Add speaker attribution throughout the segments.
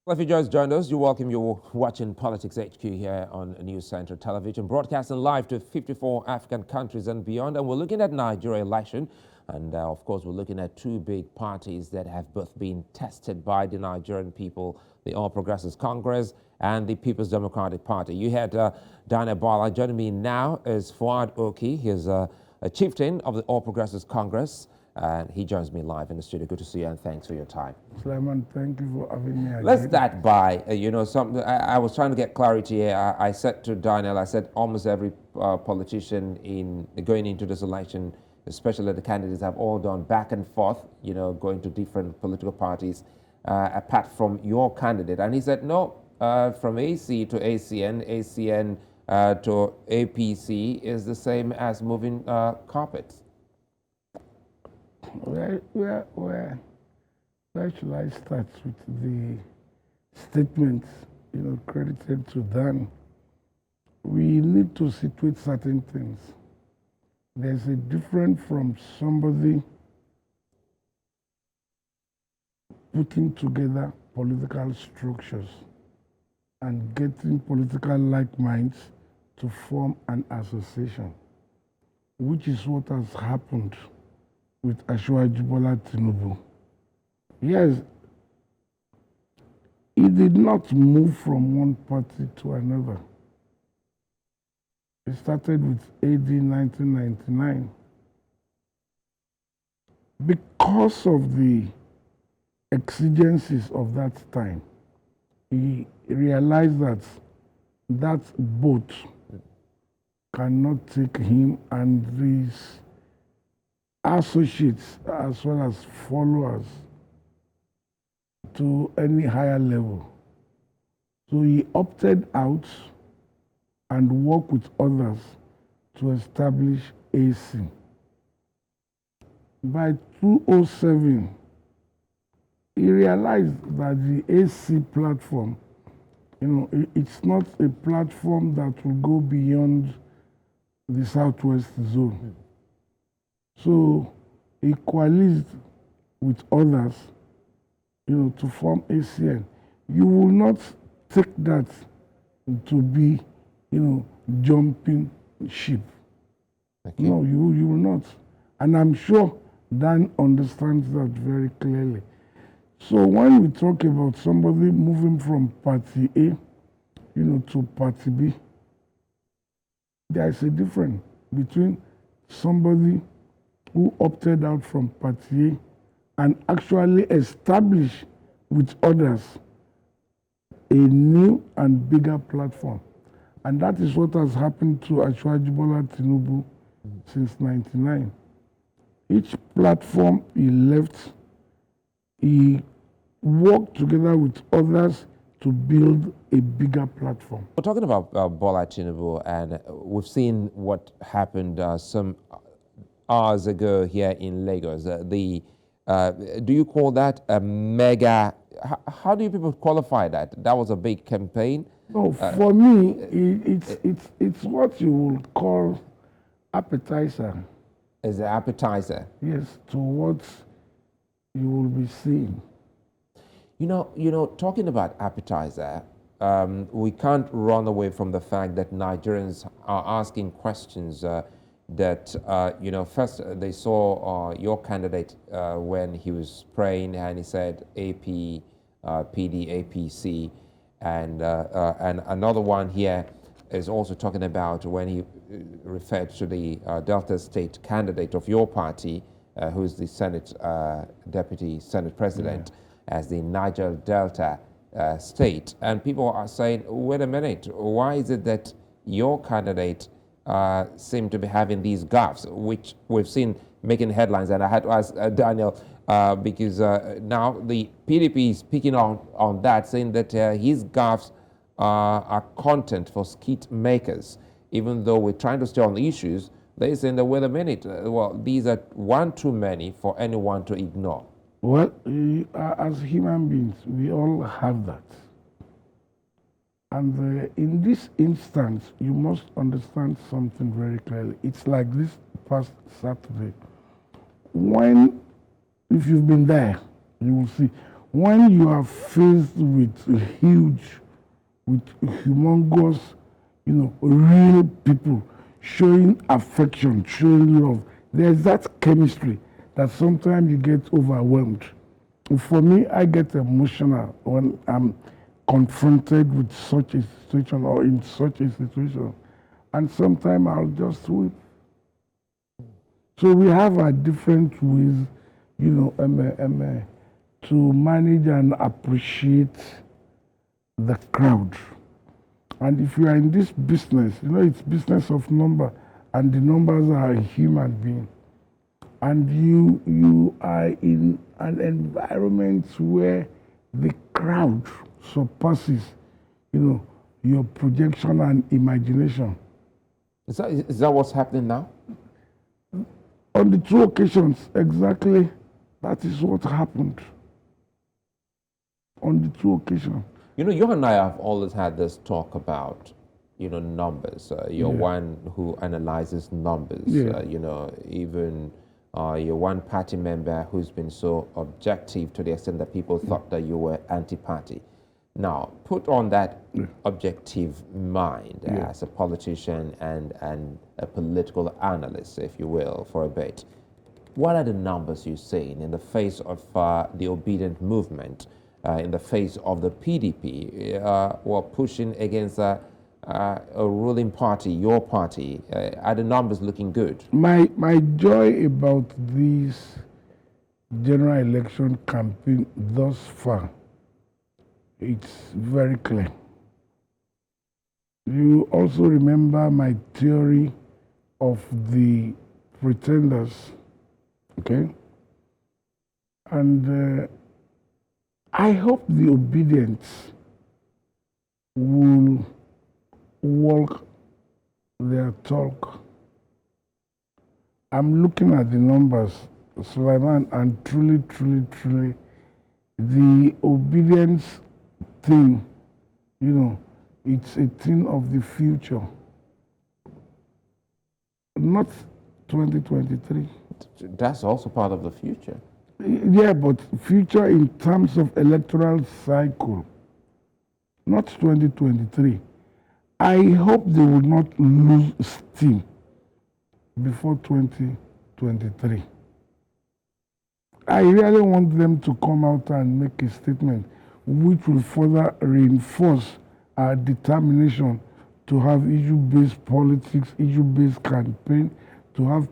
Speaker 1: Well, if you just joined us, you're welcome. You're watching Politics HQ here on News Center Television, broadcasting live to 54 African countries and beyond. And we're looking at Nigeria election. And of course, we're looking at two big parties that have both been tested by the Nigerian people, the All Progressives Congress and the People's Democratic Party. You had Daniel Bola. Joining me now is Fouad Oki. He's a chieftain of the All Progressives Congress. And he joins me live in the studio. Good to see you, and thanks for your time.
Speaker 2: Sulaiman, thank you for having me again.
Speaker 1: Let's start by, something. I was trying to get clarity here. I said to Daniel, I said almost every politician going into this election, especially the candidates, have all done back and forth, going to different political parties, apart from your candidate. And he said, no, from AC to ACN, ACN to APC is the same as moving carpets.
Speaker 2: Where should I start with the statements, credited to Dan? We need to situate certain things. There's a difference from somebody putting together political structures and getting political like minds to form an association, which is what has happened with Asiwaju Bola Tinubu. Yes, he did not move from one party to another. It started with AD 1999. Because of the exigencies of that time, he realized that that boat cannot take him and these associates as well as followers to any higher level. So he opted out and worked with others to establish AC. By 2007, he realized that the AC platform, it's not a platform that will go beyond the Southwest zone. So he coalesced with others, to form ACN. You will not take that to be, jumping ship. No, you will not. And I'm sure Dan understands that very clearly. So when we talk about somebody moving from party A, to party B, there's a difference between somebody who opted out from party A and actually establish with others a new and bigger platform. And that is what has happened to Asiwaju Bola Tinubu since 1999. Each platform he left, he worked together with others to build a bigger platform.
Speaker 1: We're talking about Bola Tinubu, and we've seen what happened some hours ago here in Lagos. Do you call that a mega? How do you people qualify that? That was a big campaign.
Speaker 2: No, for me, it's what you would call appetizer.
Speaker 1: Is an appetizer?
Speaker 2: Yes, to what you will be seeing.
Speaker 1: Talking about appetizer, we can't run away from the fact that Nigerians are asking questions. First they saw your candidate when he was praying, and he said AP, PD, APC, and another one here is also talking about when he referred to the Delta State candidate of your party, who is the Senate Deputy Senate President, as the Niger Delta state. And people are saying, wait a minute, why is it that your candidate seem to be having these gaffes, which we've seen making headlines? And I had to ask Daniel, because now the PDP is picking on that, saying that his gaffes are content for skit makers. Even though we're trying to stay on the issues, they're saying that, wait a minute, these are one too many for anyone to ignore.
Speaker 2: Well, as human beings, we all have that. And in this instance, you must understand something very clearly. It's like this past Saturday. If you've been there, you will see, when you are faced with humongous, real people showing affection, showing love, there's that chemistry that sometimes you get overwhelmed. For me, I get emotional when I'm confronted with such a situation or in such a situation. And sometimes I'll just weep. So we have our different ways, to manage and appreciate the crowd. And if you are in this business, it's business of number, and the numbers are a human being. And you are in an environment where the crowd surpasses, your projection and imagination.
Speaker 1: Is that what's happening now?
Speaker 2: On the two occasions, exactly, that is what happened. On the two occasions.
Speaker 1: You and I have always had this talk about, numbers. You're one who analyzes numbers.
Speaker 2: Yeah.
Speaker 1: Even you're one party member who's been so objective to the extent that people thought that you were anti-party. Now, put on that objective mind as a politician and a political analyst, if you will, for a bit. What are the numbers you're seeing in the face of the obedient movement, in the face of the PDP, who are pushing against a ruling party, your party? Are the numbers looking good?
Speaker 2: My joy about this general election campaign thus far, it's very clear. You also remember my theory of the pretenders, okay? And I hope the obedience will walk their talk. I'm looking at the numbers, Sulaiman, and truly, the obedience thing, it's a thing of the future. Not 2023.
Speaker 1: That's also part of the future.
Speaker 2: Yeah, but future in terms of electoral cycle, not 2023. I hope they will not lose steam before 2023. I really want them to come out and make a statement which will further reinforce our determination to have issue-based politics, issue-based campaign, to have,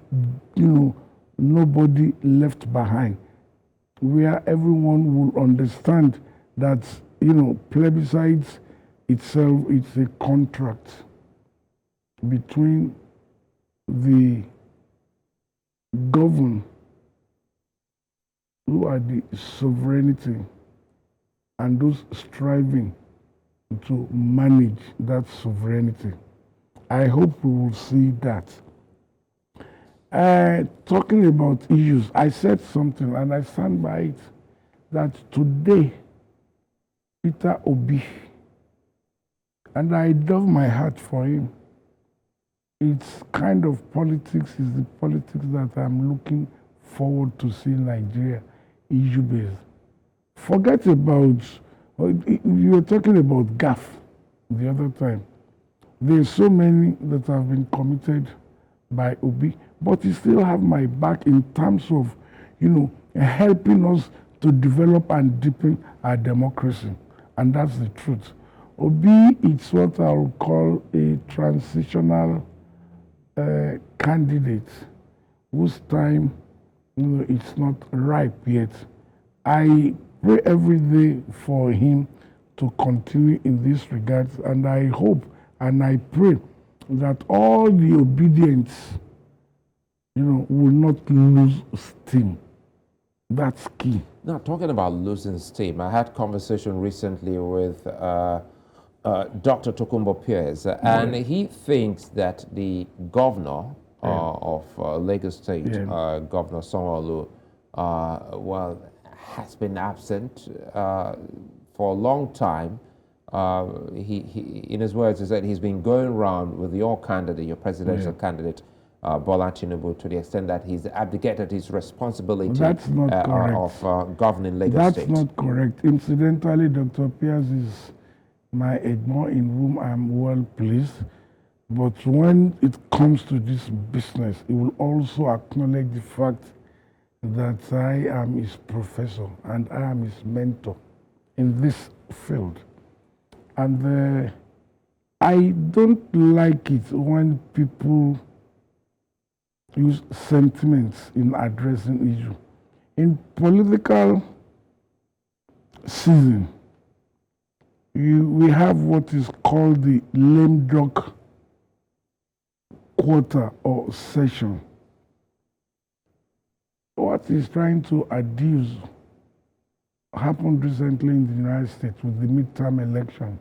Speaker 2: nobody left behind, where everyone will understand that, plebiscites itself, it's a contract between the governed, who are the sovereignty, and those striving to manage that sovereignty. I hope we will see that. Talking about issues, I said something and I stand by it, that today, Peter Obi, and I love my heart for him, it's kind of politics is the politics that I'm looking forward to see Nigeria issue-based. Forget about, you were talking about gaffes the other time. There's so many that have been committed by Obi, but he still have my back in terms of, helping us to develop and deepen our democracy. And that's the truth. Obi is what I would call a transitional candidate whose time, it's not ripe yet. I pray every day for him to continue in this regard, and I hope and I pray that all the obedience, will not lose steam. That's key.
Speaker 1: Now, talking about losing steam, I had a conversation recently with Dr. Tokumbo Pierce, and he thinks that the governor of Lagos State, Governor Sanwo-Olu, has been absent for a long time. He, in his words, he said he's been going around with your candidate, your presidential candidate, Bola Tinubu to the extent that he's abdicated his responsibility
Speaker 2: That's not correct.
Speaker 1: of governing Lagos
Speaker 2: That's
Speaker 1: State.
Speaker 2: not correct. Incidentally, Dr. Pierce is my Edmond in whom I'm well pleased. But when it comes to this business, he will also acknowledge the fact that I am his professor and I am his mentor in this field. And I don't like it when people use sentiments in addressing issue. In political season, we have what is called the lame duck quarter or session. What is trying to adduce happened recently in the United States with the midterm election.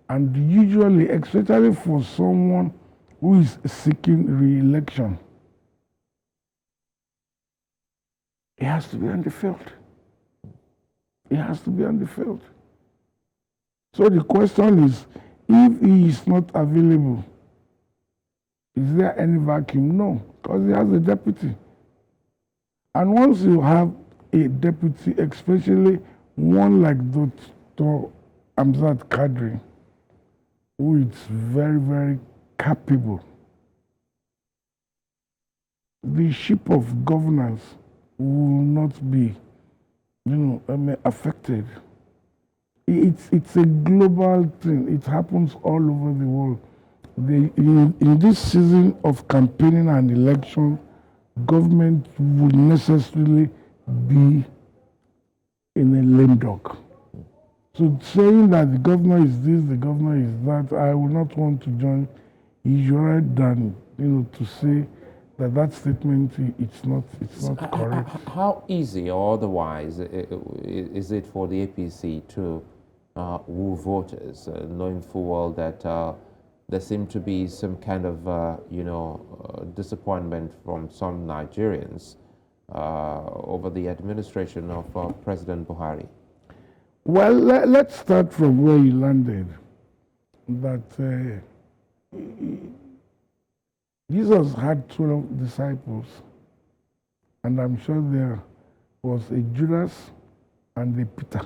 Speaker 2: And usually, especially for someone who is seeking re-election, he has to be on the field. He has to be on the field. So the question is, if he is not available, is there any vacuum? No, because he has a deputy. And once you have a deputy, especially one like Dr. Amzat Kadri, who is very, very capable, the ship of governance will not be, affected. It's a global thing. It happens all over the world. In this season of campaigning and election, government will necessarily be in a lame duck. So saying that the governor is this, the governor is that, I will not want to join easier than to say that statement it's not correct.
Speaker 1: How easy or otherwise is it for the APC to woo voters, knowing full well that there seemed to be some kind of disappointment from some Nigerians over the administration of President Buhari?
Speaker 2: Well, let's start from where you landed. That Jesus had 12 disciples, and I'm sure there was a Judas and a Peter.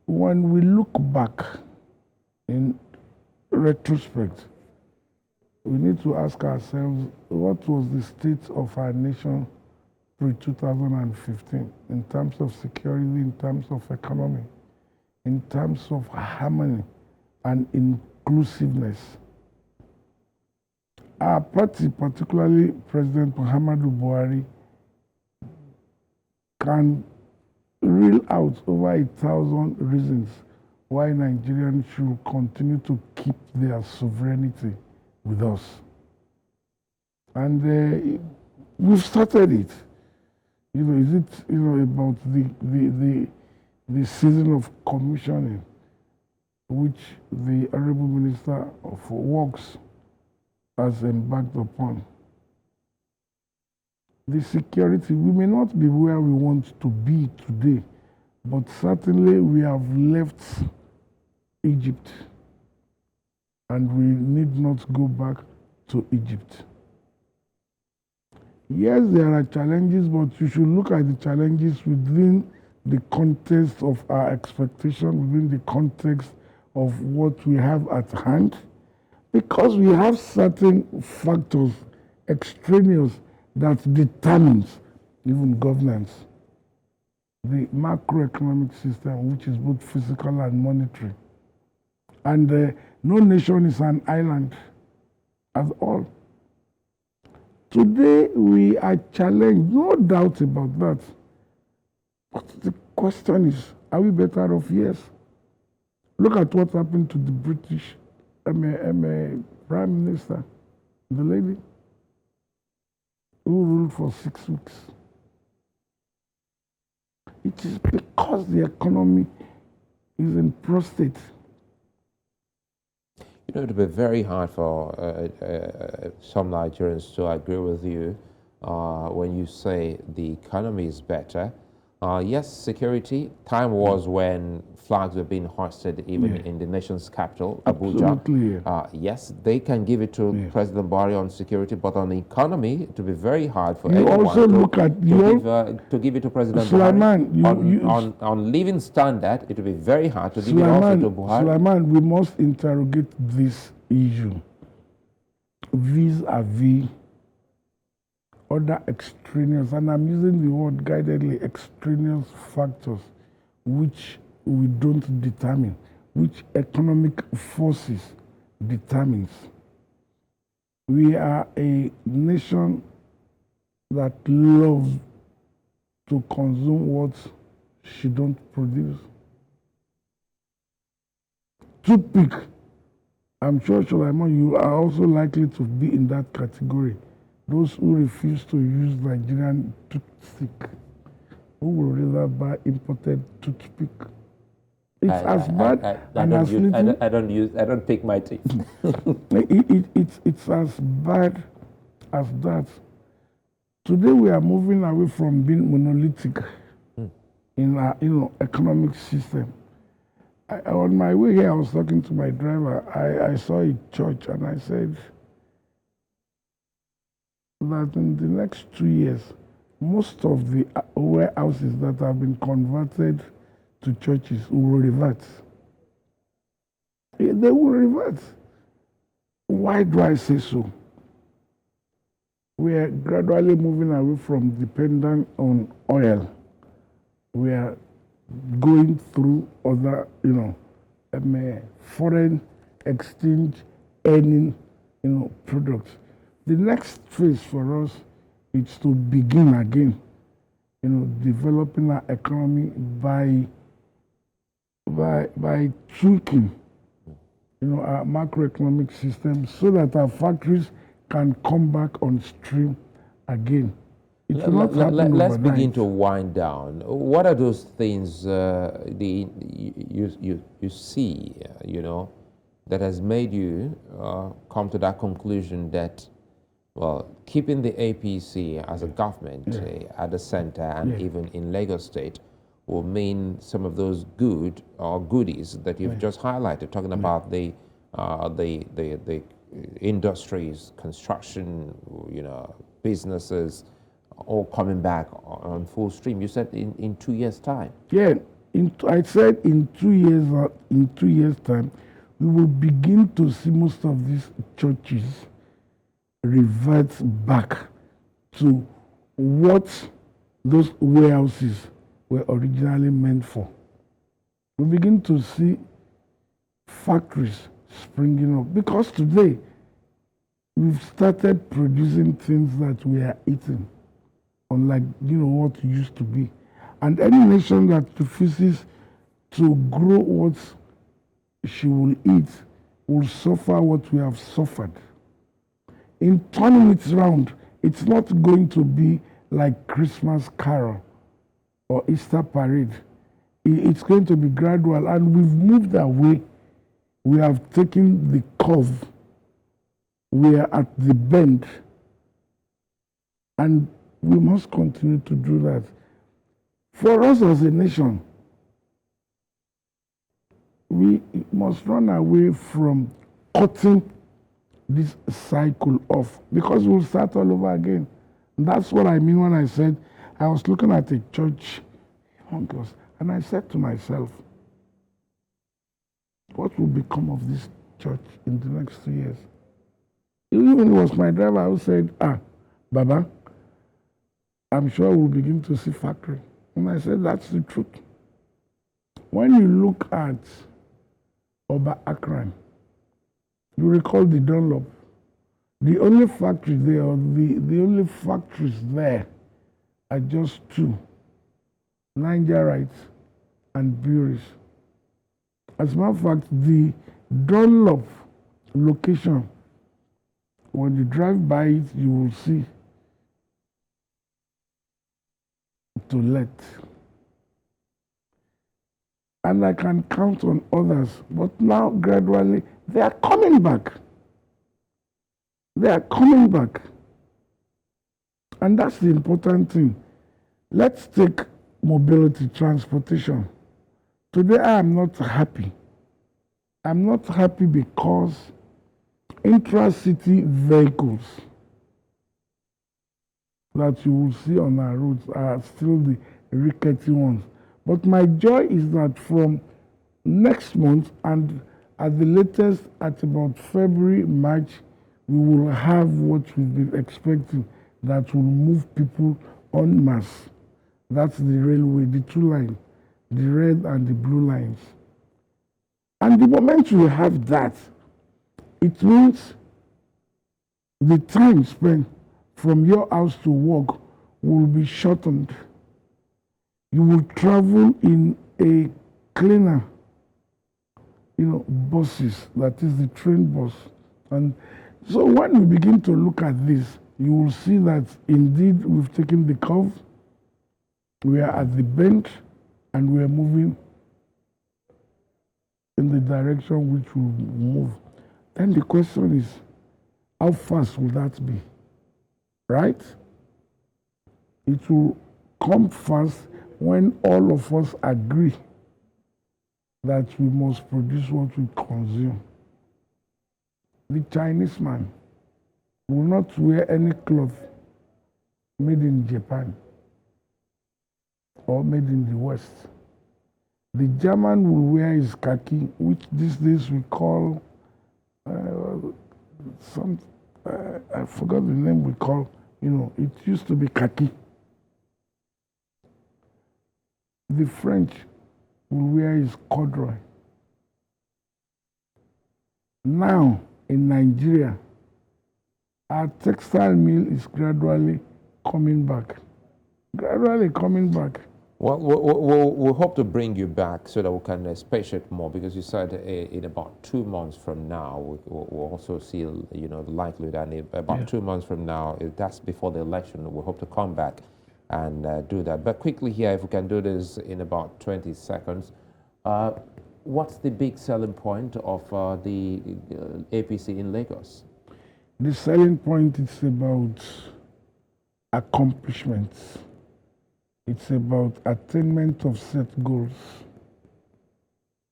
Speaker 2: When we look back in retrospect, we need to ask ourselves, what was the state of our nation pre-2015 in terms of security, in terms of economy, in terms of harmony and inclusiveness? Our party, particularly President Muhammadu Buhari, can reel out over 1,000 reasons why Nigerians should continue to keep their sovereignty with us. And we've started it. Is it about the season of commissioning, which the Honorable Minister of Works has embarked upon? The security, we may not be where we want to be today, but certainly we have left Egypt, and we need not go back to Egypt. Yes, there are challenges, but you should look at the challenges within the context of our expectation, within the context of what we have at hand, because we have certain factors, extraneous, that determines even governance. The macroeconomic system, which is both physical and monetary. And no nation is an island at all. Today we are challenged, no doubt about that. But the question is, are we better off? Yes. Look at what happened to the British Prime Minister, the lady who ruled for 6 weeks. It is because the economy is in prostate.
Speaker 1: It would be very hard for some Nigerians to agree with you when you say the economy is better, Yes, security. Time was when flags were being hoisted even in the nation's capital, Abuja.
Speaker 2: Absolutely.
Speaker 1: Yes, they can give it to President Buhari on security, but on the economy, it will be very hard for
Speaker 2: You
Speaker 1: anyone
Speaker 2: also look at
Speaker 1: to give it to President
Speaker 2: Sulaiman,
Speaker 1: Buhari. On living standard, it will be very hard to give it also to Buhari.
Speaker 2: Sulaiman, we must interrogate this issue vis-a-vis other extraneous, and I'm using the word guidedly, extraneous factors which we don't determine, which economic forces determines. We are a nation that loves to consume what she don't produce. Toothpick. I'm sure, Sulaiman, you are also likely to be in that category. Those who refuse to use Nigerian toothpick, who will rather buy imported toothpick. It's as bad.
Speaker 1: I don't pick my teeth.
Speaker 2: It's as bad as that. Today we are moving away from being monolithic in our economic system. On my way here, I was talking to my driver. I saw a church and I said that in the next 2 years, most of the warehouses that have been converted to churches will revert. They will revert. Why do I say so? We are gradually moving away from dependence on oil. We are going through other, foreign exchange earning, products. The next phase for us is to begin again, developing our economy by tweaking, our macroeconomic system so that our factories can come back on stream again.
Speaker 1: Let's begin to wind down. What are those things you see, that has made you come to that conclusion that, well, keeping the APC as a government at the center and even in Lagos State will mean some of those goodies that you've just highlighted, talking about the industries, construction, businesses, all coming back on full stream. You said in 2 years' time.
Speaker 2: Yeah, I said in 2 years. In 2 years' time, we will begin to see most of these churches revert back to what those warehouses were originally meant for. We begin to see factories springing up because today we've started producing things that we are eating, unlike what it used to be. And any nation that refuses to grow what she will eat will suffer what we have suffered. In turning it round, it's not going to be like Christmas carol or Easter parade. It's going to be gradual, and we've moved away. We have taken the curve. We are at the bend, and we must continue to do that. For us as a nation, we must run away from cutting this cycle off, because we'll start all over again. And that's what I mean when I said I was looking at a church, and I said to myself, what will become of this church in the next 2 years? Even it was my driver who said, Baba, I'm sure we'll begin to see factory. And I said, that's the truth. When you look at Oba Akran, you recall the Dunlop. The only factory there, or the only factories there are just two, Nigerites and breweries. As a matter of fact, the Dunlop location, when you drive by it, you will see to let. And I can count on others, but now gradually they are coming back. They are coming back. And that's the important thing. Let's take mobility, transportation. Today I am not happy. I'm not happy because intra-city vehicles that you will see on our roads are still the rickety ones. But my joy is that from next month and at the latest at about February, March, we will have what we've been expecting that will move people en masse. That's the railway, the two lines, the red and the blue lines. And the moment we have that, it means the time spent from your house to work will be shortened. You will travel in a cleaner, buses, that is the train bus. And so when we begin to look at this, you will see that indeed we've taken the curve, we are at the bend, and we are moving in the direction which we move. Then the question is, how fast will that be? Right? It will come fast when all of us agree that we must produce what we consume. The Chinese man will not wear any cloth made in Japan or made in the West. The German will wear his khaki, which these days we call I forgot the name we call, it used to be khaki. The French will wear his corduroy. Now, in Nigeria, our textile mill is gradually coming back. Gradually coming back.
Speaker 1: Well, we'll hope to bring you back so that we can space it more, because you said in about 2 months from now, we'll also see, the likelihood, and about 2 months from now, if that's before the election, we hope to come back and do that. But quickly here, if we can do this in about 20 seconds, what's the big selling point of the APC in Lagos?
Speaker 2: The selling point is about accomplishments. It's about attainment of set goals.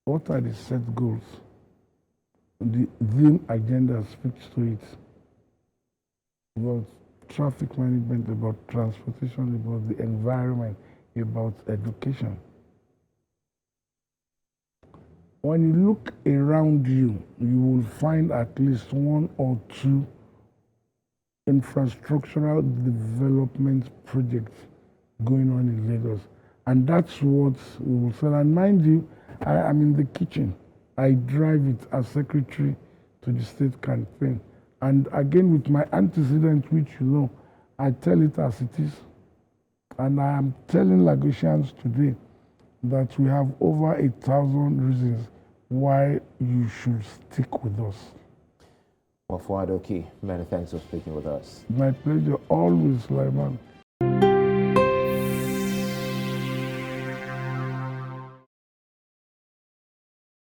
Speaker 2: What are the set goals? The Vim agenda speaks to it. About traffic management, about transportation, about the environment, about education. When you look around you, you will find at least 1 or 2 infrastructural development projects going on in Lagos. And that's what we will sell. And mind you, I am in the kitchen. I drive it as secretary to the state campaign. And again, with my antecedent, which I tell it as it is. And I am telling Lagosians today that we have over 1,000 reasons why you should stick with us.
Speaker 1: Well, Fouad Oki, many thanks for speaking with us.
Speaker 2: My pleasure, always, Sulaiman.